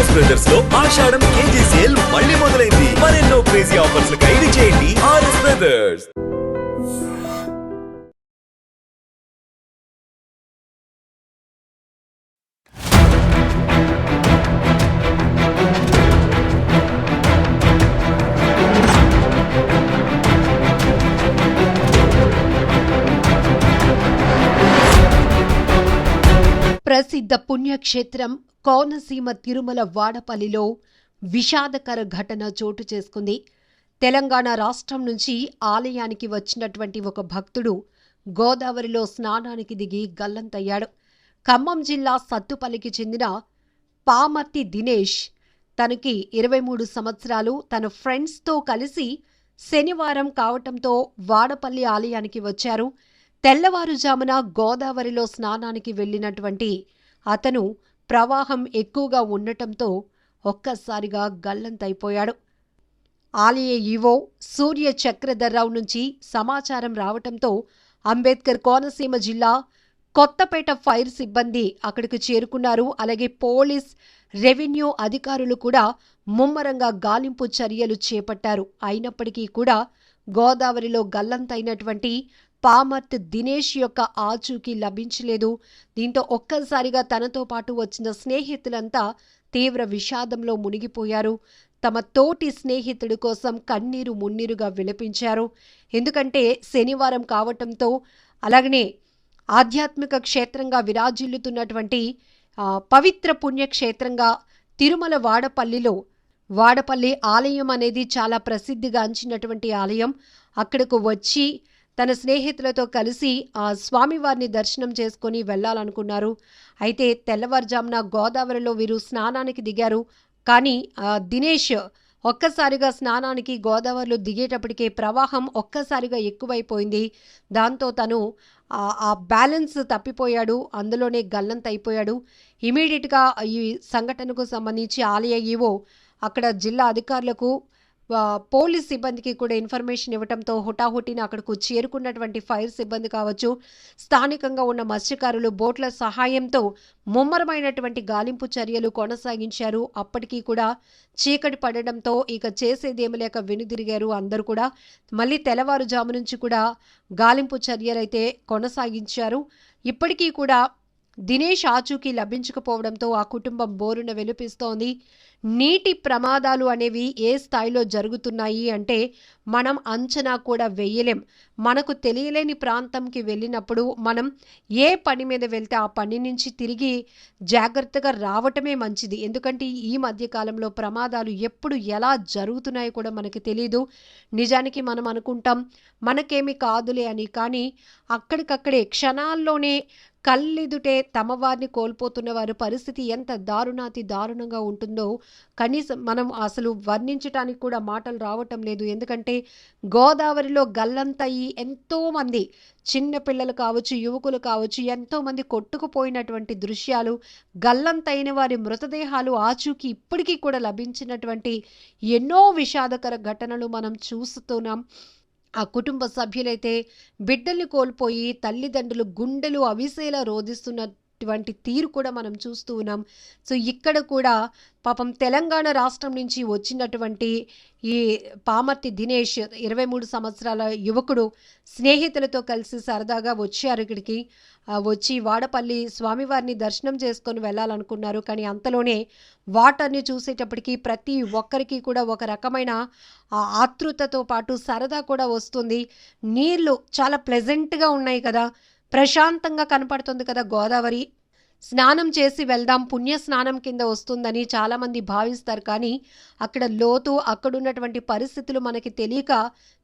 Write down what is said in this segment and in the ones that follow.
RS brothers లో ఆషాఢం KG sale మళ్ళీ మొదలైంది. మరెన్నో క్రేజీ ఆఫర్స్ ఖైదీ చేయండి ఆర్ఎస్ బ్రదర్స్. ప్రసిద్ధ పుణ్యక్షేత్రం కోనసీమ తిరుమల వాడపల్లిలో విషాదకర ఘటన చోటు చేసుకుంది. తెలంగాణ రాష్ట్రం నుంచి ఆలయానికి వచ్చినటువంటి ఒక భక్తుడు గోదావరిలో స్నానానికి దిగి గల్లంతయ్యాడు. ఖమ్మం జిల్లా సత్తుపల్లికి చెందిన పామర్తి దినేష్ తనకి 23 సంవత్సరాలు. తన ఫ్రెండ్స్తో కలిసి శనివారం కావటంతో వాడపల్లి ఆలయానికి వచ్చారు. తెల్లవారుజామున గోదావరిలో స్నానానికి వెళ్ళినటువంటి అతను ప్రవాహం ఎక్కువగా ఉండటంతో ఒక్కసారిగా గల్లంతైపోయాడు. ఆలయ ఈవో సూర్య చక్రధర్రావు నుంచి సమాచారం రావటంతో అంబేద్కర్ కోనసీమ జిల్లా కొత్తపేట ఫైర్ సిబ్బంది అక్కడికి చేరుకున్నారు. అలాగే పోలీస్, రెవెన్యూ అధికారులు కూడా ముమ్మరంగా గాలింపు చర్యలు చేపట్టారు. అయినప్పటికీ కూడా గోదావరిలో గల్లంతైనటువంటి పామర్త్ దినేష్ యొక్క ఆచూకీ లభించలేదు. దీంతో ఒక్కసారిగా తనతో పాటు వచ్చిన స్నేహితులంతా తీవ్ర విషాదంలో మునిగిపోయారు. తమ తోటి స్నేహితుడి కోసం కన్నీరు మున్నీరుగా విలపించారు. ఎందుకంటే శనివారం కావటంతో, అలాగనే ఆధ్యాత్మిక క్షేత్రంగా విరాజిల్లుతున్నటువంటి పవిత్ర పుణ్యక్షేత్రంగా తిరుమల వాడపల్లి ఆలయం అనేది చాలా ప్రసిద్ధిగాంచినటువంటి ఆలయం. అక్కడకు వచ్చి తన స్నేహితులతో కలిసి ఆ స్వామివారిని దర్శనం చేసుకొని వెళ్ళాలనుకున్నారు. అయితే తెల్లవారుజామున గోదావరిలో వీరు స్నానానికి దిగారు. కానీ దినేష్ ఒక్కసారిగా స్నానానికి గోదావరిలో దిగేటప్పటికే ప్రవాహం ఒక్కసారిగా ఎక్కువైపోయింది. దాంతో తను ఆ బ్యాలెన్స్ తప్పిపోయాడు. అందులోనే గల్లంతైపోయాడు. ఇమీడియట్గా ఈ సంఘటనకు సంబంధించి ఆలయ ఈవో అక్కడ జిల్లా అధికారులకు, పోలీస్ సిబ్బందికి కూడా ఇన్ఫర్మేషన్ ఇవ్వడంతో హుటాహుటిన అక్కడకు చేరుకున్నటువంటి ఫైర్ సిబ్బంది కావచ్చు, స్థానికంగా ఉన్న మత్స్యకారులు బోట్ల సహాయంతో ముమ్మరమైనటువంటి గాలింపు చర్యలు కొనసాగించారు. అప్పటికీ కూడా చీకటి పడడంతో ఇక చేసేదేమి లేక వెనుదిరిగారు అందరూ కూడా. మళ్ళీ తెల్లవారుజాము నుంచి కూడా గాలింపు చర్యలైతే కొనసాగించారు. ఇప్పటికీ కూడా దినేష్ ఆచూకీ లభించకపోవడంతో ఆ కుటుంబం బోరున వెలిపిస్తోంది. నీటి ప్రమాదాలు అనేవి ఏ స్థాయిలో జరుగుతున్నాయి అంటే మనం అంచనా కూడా వేయలేం. మనకు తెలియలేని ప్రాంతంకి వెళ్ళినప్పుడు మనం ఏ పని మీద వెళ్తే ఆ పని నుంచి తిరిగి జాగ్రత్తగా రావటమే మంచిది. ఎందుకంటే ఈ మధ్యకాలంలో ప్రమాదాలు ఎప్పుడు ఎలా జరుగుతున్నాయో కూడా మనకి తెలియదు. నిజానికి మనం అనుకుంటాం మనకేమి కాదులే అని, కానీ అక్కడికక్కడే క్షణాల్లోనే కళ్ళెదుటే తమ వారిని కోల్పోతున్న వారి పరిస్థితి ఎంత దారుణంగా ఉంటుందో కనీసం మనం అసలు వర్ణించడానికి కూడా మాటలు రావటం లేదు. ఎందుకంటే గోదావరిలో గల్లంతయి ఎంతోమంది చిన్నపిల్లలు కావచ్చు, యువకులు కావచ్చు, ఎంతోమంది కొట్టుకుపోయినటువంటి దృశ్యాలు, గల్లంతైన వారి మృతదేహాలు ఆచూకీ ఇప్పటికీ కూడా లభించినటువంటి ఎన్నో విషాదకర ఘటనలు మనం చూస్తున్నాం. ఆ కుటుంబ సభ్యులైతే బిడ్డల్ని కోల్పోయి తల్లిదండ్రులు గుండెలు అవిసేలా రోధిస్తున్నటువంటి తీరు కూడా మనం చూస్తూ ఉన్నాం. సో ఇక్కడ కూడా పాపం తెలంగాణ రాష్ట్రం నుంచి వచ్చినటువంటి ఈ పామర్తి దినేష్ 23 సంవత్సరాల యువకుడు స్నేహితులతో కలిసి సరదాగా వచ్చారు. ఇక్కడికి వచ్చి వాడపల్లి స్వామివారిని దర్శనం చేసుకొని వెళ్ళాలనుకున్నారు. కానీ అంతలోనే వాటర్ని చూసేటప్పటికి ప్రతి ఒక్కరికి కూడా ఒక రకమైన ఆతృతతో పాటు సరదా కూడా వస్తుంది. నీళ్లు చాలా ప్లెజెంట్గా ఉన్నాయి కదా, ప్రశాంతంగా కనపడుతుంది కదా గోదావరి. స్నానం చేసి వెళ్దాం, పుణ్య స్నానం కింద వస్తుందని చాలామంది భావిస్తారు. కానీ అక్కడ లోతు, అక్కడున్నటువంటి పరిస్థితులు మనకి తెలియక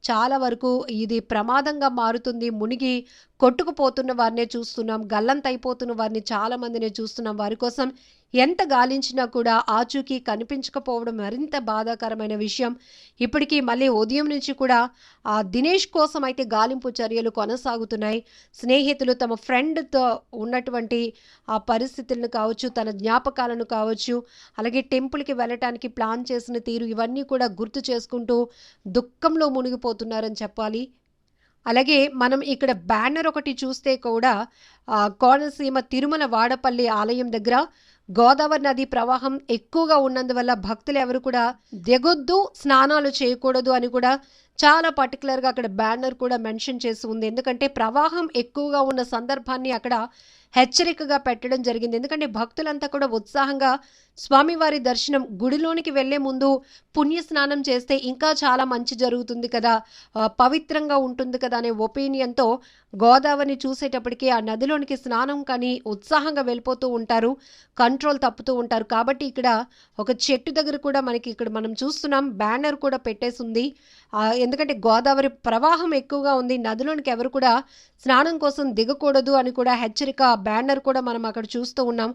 చాలా వరకు ఇది ప్రమాదంగా మారుతుంది. మునిగి కొట్టుకుపోతున్న వారినే చూస్తున్నాం, గల్లంతైపోతున్న వారిని చాలామందినే చూస్తున్నాం. వారి కోసం ఎంత గాలించినా కూడా ఆచూకీ కనిపించకపోవడం మరింత బాధాకరమైన విషయం. ఇప్పటికీ మళ్ళీ ఉదయం నుంచి కూడా ఆ దినేష్ కోసం అయితే గాలింపు చర్యలు కొనసాగుతున్నాయి. స్నేహితులు తమ ఫ్రెండ్తో ఉన్నటువంటి ఆ పరిస్థితులను కావచ్చు, తన జ్ఞాపకాలను కావచ్చు, అలాగే టెంపుల్కి వెళ్ళటానికి ప్లాన్ చేసిన తీరు, ఇవన్నీ కూడా గుర్తు చేసుకుంటూ దుఃఖంలో మునిగిపోతున్నారని చెప్పాలి. అలాగే మనం ఇక్కడ బ్యానర్ ఒకటి చూస్తే కూడా కోనసీమ తిరుమల వాడపల్లి ఆలయం దగ్గర గోదావరి నది ప్రవాహం ఎక్కువగా ఉన్నందువల్ల భక్తులు ఎవరు కూడా దిగొద్దు, స్నానాలు చేయకూడదు అని కూడా చాలా పర్టికులర్గా అక్కడ బ్యానర్ కూడా మెన్షన్ చేసి ఉంది. ఎందుకంటే ప్రవాహం ఎక్కువగా ఉన్న సందర్భాన్ని అక్కడ హెచ్చరికగా పెట్టడం జరిగింది. ఎందుకంటే భక్తులంతా కూడా ఉత్సాహంగా స్వామివారి దర్శనం, గుడిలోనికి వెళ్లే ముందు పుణ్య స్నానం చేస్తే ఇంకా చాలా మంచి జరుగుతుంది కదా, పవిత్రంగా ఉంటుంది కదా అనే ఒపీనియన్తో గోదావరిని చూసేటప్పటికి ఆ నదిలోనికి స్నానం కానీ ఉత్సాహంగా వెళ్ళిపోతూ ఉంటారు, కంట్రోల్ తప్పుతూ ఉంటారు. కాబట్టి ఇక్కడ ఒక చెట్టు దగ్గర కూడా మనకి ఇక్కడ మనం చూస్తున్నాం బ్యానర్ కూడా పెట్టేసి ఉంది. ఎందుకంటే గోదావరి ప్రవాహం ఎక్కువగా ఉంది, నదిలోనికి ఎవరు కూడా స్నానం కోసం దిగకూడదు అని కూడా హెచ్చరిక బ్యానర్ కూడా మనం అక్కడ చూస్తూ ఉన్నాం.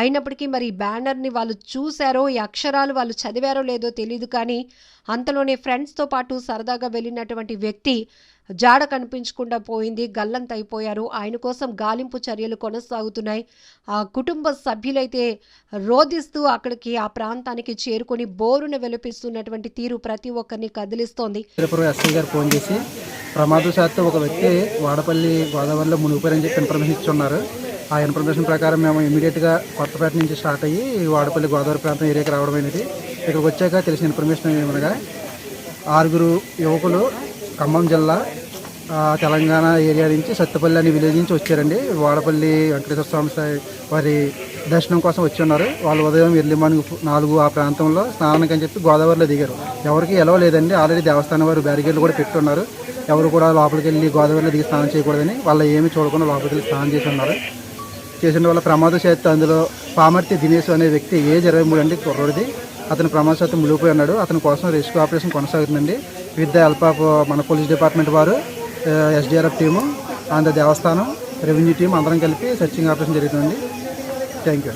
అయినప్పటికీ మరి ఈ బ్యానర్ని వాళ్ళు చూశారో, ఈ అక్షరాలు వాళ్ళు చదివారో లేదో తెలియదు, కానీ అంతలోనే ఫ్రెండ్స్తో పాటు సరదాగా వెళ్ళినటువంటి వ్యక్తి జాడ కనిపించకుండా పోయింది, గల్లంతైపోయారు. ఆయన కోసం గాలింపు చర్యలు కొనసాగుతున్నాయి. ఆ కుటుంబ సభ్యులైతే రోధిస్తూ అక్కడికి ఆ ప్రాంతానికి చేరుకొని బోరున వెలిపిస్తున్నటువంటి తీరు ప్రతి ఒక్కరిని కదిలిస్తోంది. ఎస్ఐ గారు ఫోన్ చేసి ప్రమాదవశాత్తు ఒక వ్యక్తి వాడపల్లి గోదావరిలో మునిగిపోయారని చెప్పి ఇన్ఫర్మేషన్ ఇచ్చున్నారు. ఆ ఇన్ఫర్మేషన్ ప్రకారం మేము ఇమీడియట్గా కొత్తపేట నుంచి స్టార్ట్ అయ్యి వాడపల్లి గోదావరి ప్రాంతం ఏరియాకి రావడం అనేది. ఇక్కడికి వచ్చాక తెలిసిన ఇన్ఫర్మేషన్ ఏమనగా 6 యువకులు ఖమ్మం జిల్లా తెలంగాణ ఏరియా నుంచి సత్తుపల్లి అనే విలేజ్ నుంచి వచ్చారండి. వాడపల్లి వెంకటేశ్వర స్వామి వారి దర్శనం కోసం వచ్చి ఉన్నారు. వాళ్ళు ఉదయం ఎర్లీ మార్నింగ్ 4 ఆ ప్రాంతంలో స్నానానికి అని చెప్పి గోదావరిలో దిగారు. ఎవరికి ఎలవ లేదండి. ఆల్రెడీ దేవస్థానం వారు బ్యారికేడ్లు కూడా పెట్టున్నారు. ఎవరు కూడా లోపలికి వెళ్ళి గోదావరిలో దిగి స్నానం చేయకూడదని వాళ్ళు ఏమీ చూడకుండా లోపలికి వెళ్ళి స్నానం చేసి ఉన్నారు. చేసిన వల్ల ప్రమాదశాత్తు అందులో పామర్తి దినేష్ అనే వ్యక్తి ఏజ్ 23 అండి, కుర్రోడిది. అతను ప్రమాదశాత్తు మునిగిపోయి ఉన్నాడు. అతని కోసం రెస్క్యూ ఆపరేషన్ కొనసాగుతుందండి. విత్ ద హెల్ప్ ఆఫ్ మన పోలీస్ డిపార్ట్మెంట్ వారు, ఎస్డిఆర్ఎఫ్ టీము అండ్ దేవస్థానం రెవెన్యూ టీం అందరం కలిపి సెర్చింగ్ ఆపరేషన్ జరుగుతుందండి. Thank you.